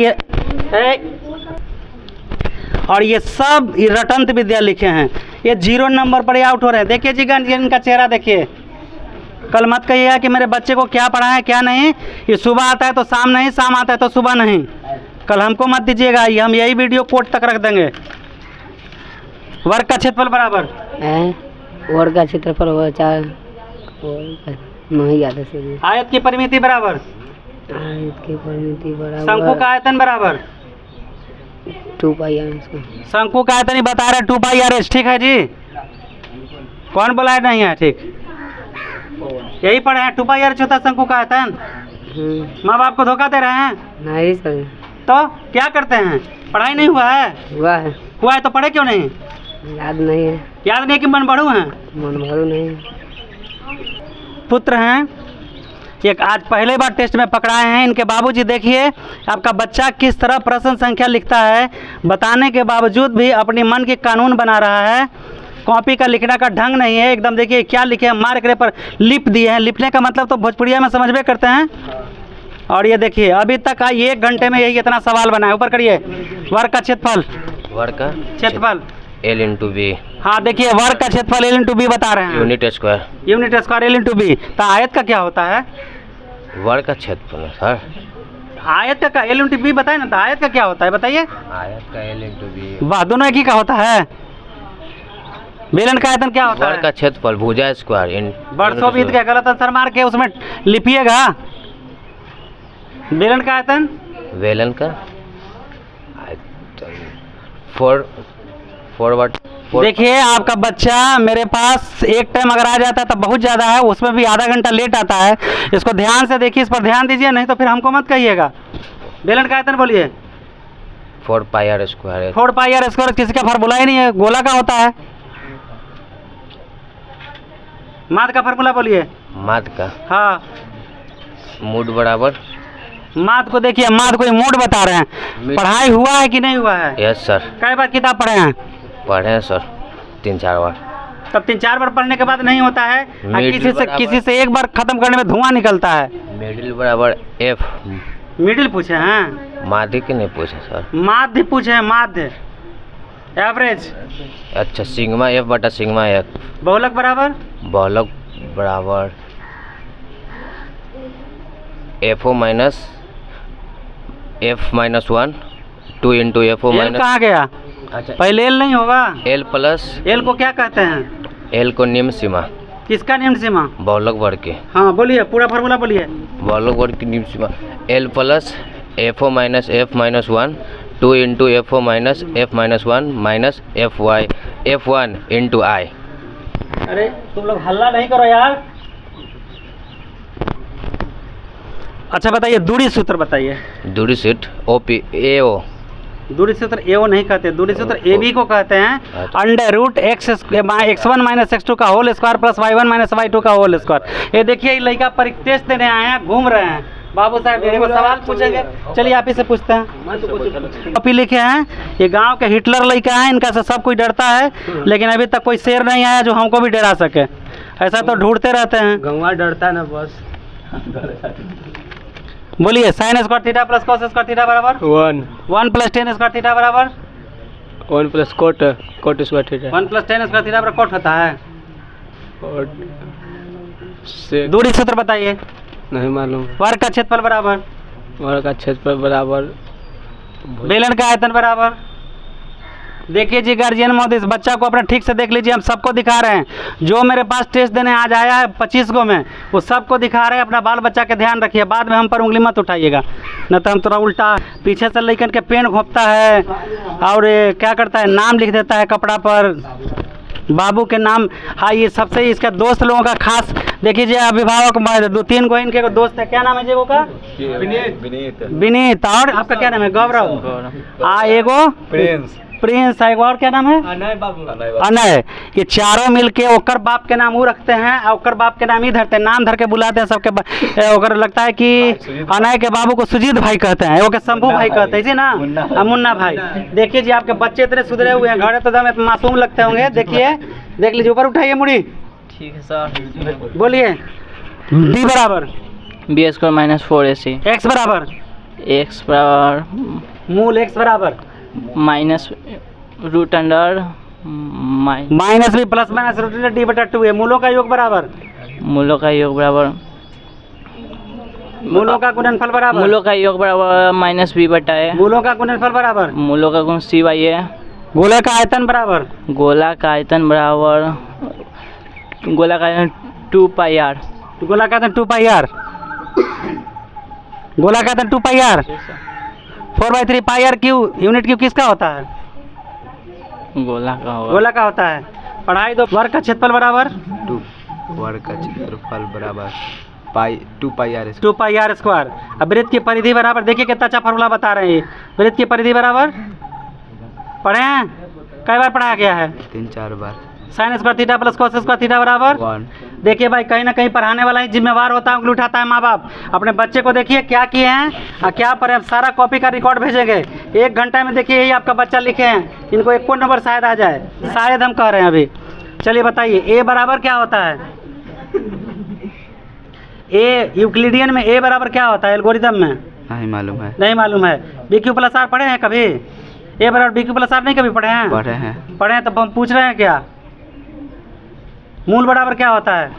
ये सब रटंत विद्या लिखे हैं। ये 0 नंबर पर आउट हो रहे हैं। देखिए जी, इनका चेहरा देखिए। कल मत कहिएगा कि मेरे बच्चे को क्या पढ़ाएं क्या नहीं। ये सुबह आता है तो शाम नहीं, शाम आता है तो सुबह नहीं। कल हमको मत दीजिएगा, ये हम यही वीडियो कोर्ट तक रख देंगे। वर्ग का क्षेत्रफल बराबर
वर्ग का क्षेत्रफल हुआ 4 नहीं याद है।
आयत की परिमिति बराबर
आयत की परिमिति बराबर
शंकु का आयतन बराबर
2πr।
शंकु का आयतन ही बता रहे 2πr। ठीक है जी, कौन बोला है नहीं है? ठीक, यही पढ़े हैं 2πr होता है शंकु का आयतन। माँ बाप को धोखा दे रहे हैं?
नहीं सर।
तो क्या करते हैं? पढ़ाई नहीं हुआ है? हुआ है तो पढ़े क्यों नहीं?
याद नहीं है।
याद नहीं कि मन बढ़ू हैं?
मन भरू नहीं।
पुत्र हैं, एक आज पहले बार टेस्ट में पकड़ाए हैं। इनके बाबूजी देखिए आपका बच्चा किस तरह प्रश्न संख्या लिखता है, बताने के बावजूद भी अपनी मन की कानून बना रहा है। कॉपी का लिखने का ढंग नहीं है एकदम। देखिए क्या लिखे हैं, मार्क रे पर लिप दिए हैं। लिपने का मतलब तो भोजपुरिया में समझ में करते हैं। और ये देखिए अभी तक 1 घंटे में यही इतना सवाल बना है। ऊपर करिए, वर्ग का क्षेत्रफल,
वर्ग का
क्षेत्रफल
एल इंटू बी।
हाँ देखिए, वर्ग का क्षेत्रफल एल इंटू बी बता रहे हैं।
Unit square.
Unit square L into B. तो आयत का क्या होता है?
वर्ग का क्षेत्रफल है सर।
आयत का एल इंटू बी बताए ना, तो आयत का क्या होता है बताइए?
आयत का एल इंटू बी।
वाह, दोनों एक ही का होता है। बेलन का आयतन क्या होता
वर्ग
है?
का क्षेत्रफल भुजा स्क्वायर इन।
बरसों बीत गया, गलत आंसर मार के उसमें लिपिएगा। बेलन का आयतन?
वेलन का आयतन फॉरवर्ड।
देखिए, आपका बच्चा मेरे पास एक टाइम अगर आ जाता है तो बहुत ज़्यादा है, उसमें भी आधा घंटा लेट आता है। इसको ध्यान से देखिए, इस पर ध्यान दीजिए, नहीं तो फिर हमको मत कहिएगा। बेलन का आयतन बोलिए।
4 pi R square.
4 pi R square किसी का फार्मूला ही नहीं है, गोला का होता है। माद का फार्मूला बोलिए।
माद का
हाँ,
मूड बराबर।
माद को देखिए, माद को मोड बता रहे हैं। पढ़ाई हुआ है कि नहीं हुआ है?
Yes sir.
कई बार किताब पढ़े हैं?
पढ़े हैं सर 3-4 बार।
तब 3-4 बार पढ़ने के बाद नहीं होता है, और
मिडिल
किसी से एक बार खत्म करने में धुआं निकलता है।
मिडिल बराबर एफ।
मिडिल पूछे हैं?
माध्य के नहीं पूछे सर।
माध्य पूछे हैं, माध्य। एवरेज।
अच्छा, सिग्मा एफ बटा सिग्मा एफ।
बहुलक बराबर?
बहुलक बराबर F O minus F minus 1 2 into F O
L
minus.
कहाँ गया?
अच्छा,
पहले एल नहीं होगा।
L plus.
एल को क्या कहते हैं?
एल को निम्न सीमा।
किसका निम्न सीमा?
बहुलक वर्ग के।
हाँ बोलिए, पूरा फार्मूला बोलिए।
बहुलक वर्ग की निम्न सीमा L plus F O minus F minus 1 2 into F O minus F minus 1 minus F Y F 1 into I.
अरे तुम लोग हल्ला नहीं करो यार। अच्छा बताइए, दूरी सूत्र बताइए।
दूरी सीट ओ पी ए ओ।
दूरी सूत्र ए ओ नहीं कहते, दूरी सूत्र ए बी को कहते हैं। Under root x1 minus x2 का whole square plus y1 minus y2 का होल स्क्वायर। ये देखिए, ये लड़का परीक्षा टेस्ट देने आए हैं, घूम रहे हैं। बाबू साहब देखो सवाल पूछेंगे, चलिए आप ही से पूछते हैं। कॉपी लिखे हैं, ये गांव के हिटलर लड़का है, इनका से सब कोई डरता है, लेकिन अभी तक कोई शेर नहीं आया जो हमको भी डरा सके। ऐसा तो ढूंढते रहते हैं।
गंवा डरता ना बस।
बोलिए, sign square theta plus cos square theta बराबर 1 प्लस टेन स्क्वायर थीटा बराबर
1 plus coat square theta
1 plus tan square theta बराबर कोट होता है।
और से
दूरी सूत्र बताइए।
नहीं मालूम।
वर्ग का क्षेत्रफल बराबर
वर्ग का क्षेत्रफल बराबर
बेलन का आयतन बराबर। देखिए जी गार्जियन महोदय, इस बच्चा को अपना ठीक से देख लीजिए, हम सबको दिखा रहे हैं। जो मेरे पास टेस्ट देने आज आया है 25 को में, वो सबको दिखा रहे हैं। अपना बाल बच्चा के ध्यान रखिए, बाद में हम पर उंगली मत उठाइएगा, न तो हम थोड़ा उल्टा पीछे से लेकर के पेन घोंपता है और ये क्या करता है, नाम लिख देता है कपड़ा पर, बाबू के नाम। हाँ, ये सबसे इसका दोस्त लोगों का खास देखिए जी, अभिभावक 2-3 को इनके दोस्त है। क्या नाम है जी वो का? विनीत। और आपका क्या नाम है? गौरव। एगो प्रिंस। एगो और क्या नाम है? अनय। ये चारों मिलके ओकर बाप के नाम वो रखते हैं और ओकर बाप के नाम ही धरते हैं, नाम धर के बुलाते हैं सबके। ओकर लगता है कि अनय के बाबू को सुजीत भाई कहते हैं, ओके शंभू भाई कहते हैं जी ना, मुन्ना भाई। देखिए जी, आपके बच्चे इतने सुधरे हुए हैं, घरे तो दम मासूम लगते होंगे। देखिए, देख लीजिए, ऊपर उठाइए मुड़ी।
ठीक है सर।
बोलिए। बी बराबर
B square minus 4ac।
X बराबर
एक्स बराबर
मूल एक्स बराबर
माइनस रूट अंडर
माइनस भी plus minus root under D बटा 2 है। मूलों का योग बराबर
मूलों का योग बराबर
मूलों का गुणनफल बराबर
मूलों का योग बराबर माइनस बी बटा है।
मूलों का गुणनफल बराबर
मूलों का गुण सी बाई है।
गोला का आयतन बराबर
गोला का आयतन बराबर गोला का आयतन 2 पाई आर।
गोला का आयतन 2 पाई आर। गोला का आयतन 2 pi R 4/3 pi R cube. Unit cube किसका होता है?
गोला का होगा।
गोला का होता है। पढ़ाई दो। वर्ग का क्षेत्रफल बराबर
2 वर्ग का क्षेत्रफल बराबर 2 pi are
2 pi R square. अब वृत्त की परिधि बराबर, देखिए कितना अच्छा फार्मूला बता रहे हैं। वृत्त की परिधि बराबर पढ़े हैं, कई बार पढ़ाया गया है?
3-4 बार।
Sine square theta plus cos square theta बराबर
1।
देखिए भाई, कहीं ना कहीं पढ़ाने वाला ही जिम्मेवार होता है, उंगली उठाता है माँ बाप। अपने बच्चे को देखिए क्या किए हैं और क्या पढ़े, सारा कॉपी का रिकॉर्ड भेजेंगे 1 घंटा में। देखिए यही आपका बच्चा लिखे हैं, इनको 1 नंबर शायद आ जाए, शायद हम कह रहे हैं अभी। चलिए बताइए, ए बराबर क्या होता है? ए यूक्लिडियन में ए बराबर क्या होता है? एल्गोरिदम में
नहीं मालूम है।
नहीं मालूम है। बी क्यू प्लस आर पढ़े हैं कभी? ए बराबर बी क्यू प्लस आर नहीं कभी पढ़े हैं?
पढ़े हैं।
पढ़े हैं तो हम पूछ रहे हैं क्या? मूल बराबर क्या होता है?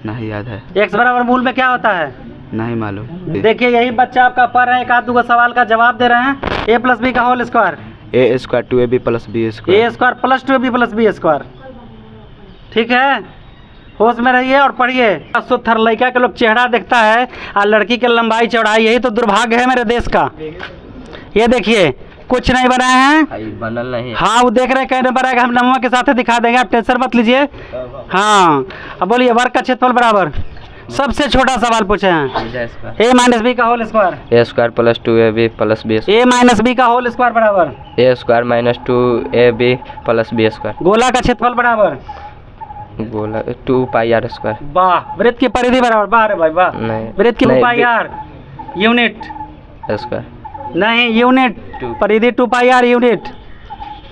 नहीं याद है।
एक्स बराबर मूल में क्या होता है?
नहीं मालूम।
देखिए यही बच्चा आपका पढ़ रहे हैं, एक आध दो सवाल का जवाब दे रहे हैं। ए प्लस बी का whole square,
A square 2ab plus B square.
A square plus 2b plus B square. ठीक है, होश में रहिए और पढ़िए। सुथर लड़का के लोग चेहरा देखता है और लड़की के लंबाई चौड़ाई, यही तो दुर्भाग्य है मेरे देश का। ये देखिए कुछ नहीं बनाए हैं,
बनल नहीं।
हाँ वो देख रहे हैं कहने बनाएगा, हम नमूना के साथ दिखा देंगे, आप टेंशन मत लीजिए। हाँ अब बोलिए वर्ग का क्षेत्रफल बराबर। सबसे छोटा सवाल पूछे हैं, ए माइनस बी का whole square.
A square plus 2ab plus B
A minus B का होल स्क्वायर बराबर।
A square minus 2ab plus B square.
गोला का क्षेत्रफल बराबर।
गोला 2 पाई आर स्क्वायर।
वाह, वृत्त की परिधि बराबर। वाह रे भाई वाह।
नहीं,
वृत्त की
नहीं,
पाई आर यूनिट
स्क्वायर
नहीं, यूनिट परिधि 2 पाई आर यूनिट।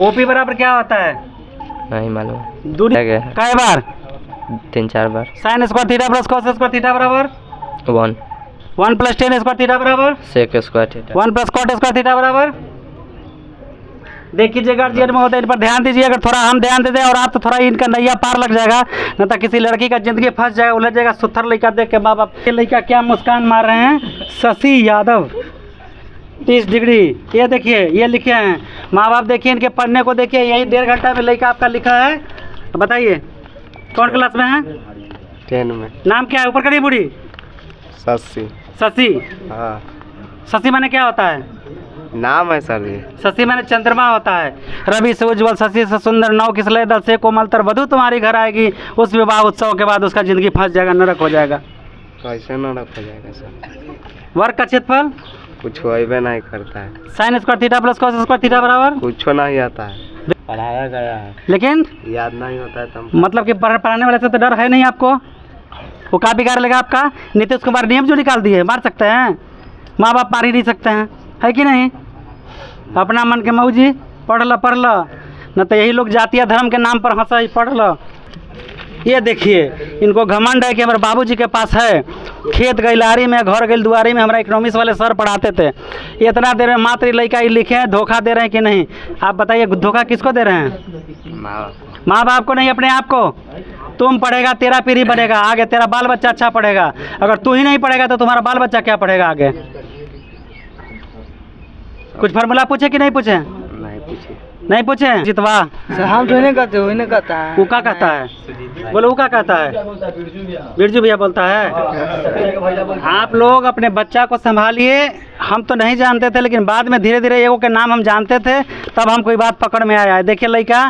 ओपी बराबर क्या होता है?
नहीं मालूम।
दूरी
क्या
कई बार?
3-4 बार।
Sine square theta plus cos square theta बराबर 1 प्लस टेन स्क्वायर थीटा बराबर
sec square theta
1 plus cot square theta बराबर। देखिए गार्जियन महोदय, इन पर ध्यान दीजिए। अगर थोड़ा हम ध्यान दे दें और आप तो थोड़ा इनका नैया पार लग जाएगा, न तो किसी लड़की का जिंदगी फंस जाएगा, उलझ जाएगा। सुथर लड़का देख के माँ बाप के लड़का क्या मुस्कान मार रहे हैं। शशि यादव 30 डिग्री, ये देखिए ये लिखे हैं। माँ बाप देखिए इनके पढ़ने को देखिए, यही 1.5 घंटा में लड़का आपका लिखा है। तो बताइए कौन क्लास में है?
10 में।
नाम क्या है? ऊपर करिए बूढ़ी।
शशि।
शशि,
हाँ
शशि माने क्या होता है?
नाम है सर ये।
शशि माने चंद्रमा होता है। रवि से उज्ज्वल, शशि से सुंदर, नौ किसलय दल से कोमलतर वधु तुम्हारी घर आएगी। उस विवाह उत्सव के बाद उसका जिंदगी फंस जाएगा, नरक हो जाएगा।
कैसे नरक हो जाएगा सर?
वर्ग का क्षेत्रफल
कुछ होइबे नहीं करता है।
Sine square theta plus cos square theta बराबर
कुछ नहीं आता है, पढ़ाया गया है
लेकिन
याद नहीं होता है। तो
मतलब कि पढ़ाने वाले से तो डर है नहीं आपको। वो का बिगाड़ लेगा आपका? नीतीश कुमार नियम जो निकाल दिए, मार सकते हैं? माँ बाप मार ही नहीं सकते हैं, है कि नहीं? अपना मन के मौजी पढ़ लो, न तो यही लोग जातीय धर्म के नाम पर हंसा ही पढ़ लो। ये देखिए इनको घमंड है कि हमारे बाबूजी के पास है, खेत गैलारी में घर गैल दुआरी में हमारा इकोनॉमिक्स वाले सर पढ़ाते थे। इतना दे रहे हैं मात्र लड़का ही लिखे हैं, धोखा दे रहे हैं कि नहीं? आप बताइए धोखा किसको दे रहे हैं? माँ बाप को नहीं, अपने आप को। तुम पढ़ेगा तेरा पीढ़ी बनेगा, आगे तेरा बाल बच्चा अच्छा पढ़ेगा। अगर तू ही नहीं पढ़ेगा तो तुम्हारा बाल बच्चा क्या पढ़ेगा आगे? कुछ फार्मूला पूछे कि नहीं पूछे? नहीं पूछे जितवा
हम तो नहीं कहते, वही नहीं कहता है।
वो क्या कहता है? बोलो वो क्या कहता है? बिरजू भैया बोलता है। आप लोग अपने बच्चा को संभालिए। हम तो नहीं जानते थे, लेकिन बाद में धीरे धीरे एगो के नाम हम जानते थे, तब हम कोई बात पकड़ में आया है। देखिए लड़का,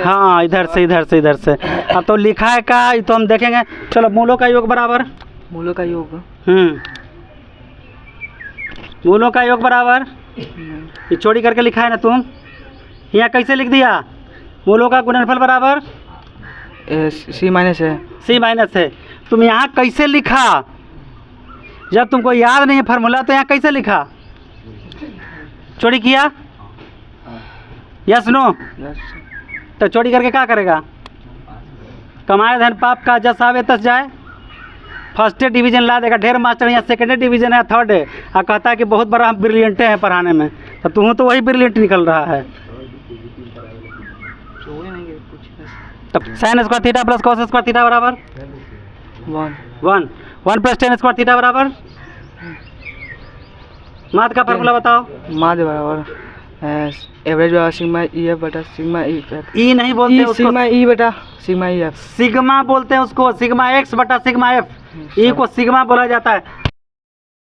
हाँ इधर से। अब तो लिखा है का, तो हम देखेंगे। चलो मूलों का योग बराबर,
मूलों का योग
मूलों का योग बराबर, ये चोरी करके लिखा है ना तुम, यहाँ कैसे लिख दिया? मूलों का गुणनफल बराबर
C माइनस है।
C माइनस है। तुम यहाँ कैसे लिखा? जब तुमको याद नहीं है फार्मूला तो यहाँ कैसे लिखा? चोरी किया? Yes no? तो चोरी करके क्या करेगा? कमाए धन पाप का, जस आवे तस जाए। फर्स्ट डिवीजन ला देगा, ढेर मास्टर यहाँ सेकेंड डिवीजन है, थर्ड है, और कहता है कि बहुत बड़ा हम ब्रिलियंटे हैं पढ़ाने में। तो तुम तो वही ब्रिलियंट निकल रहा है। तब sign square theta plus cos square theta बराबर 1 प्लस टेन स्क्वायर थीटा बराबर। माद का फार्मूला बताओ।
माद बराबर एवरेज बराबर सिग्मा ई एफ बटा सिग्मा ई एफ।
ई नहीं बोलते उसको,
सिग्मा ई बटा सिग्मा ई एफ।
सिग्मा बोलते हैं उसको, सिग्मा एक्स बटा सिग्मा एफ। ई को सिग्मा बोला जाता है।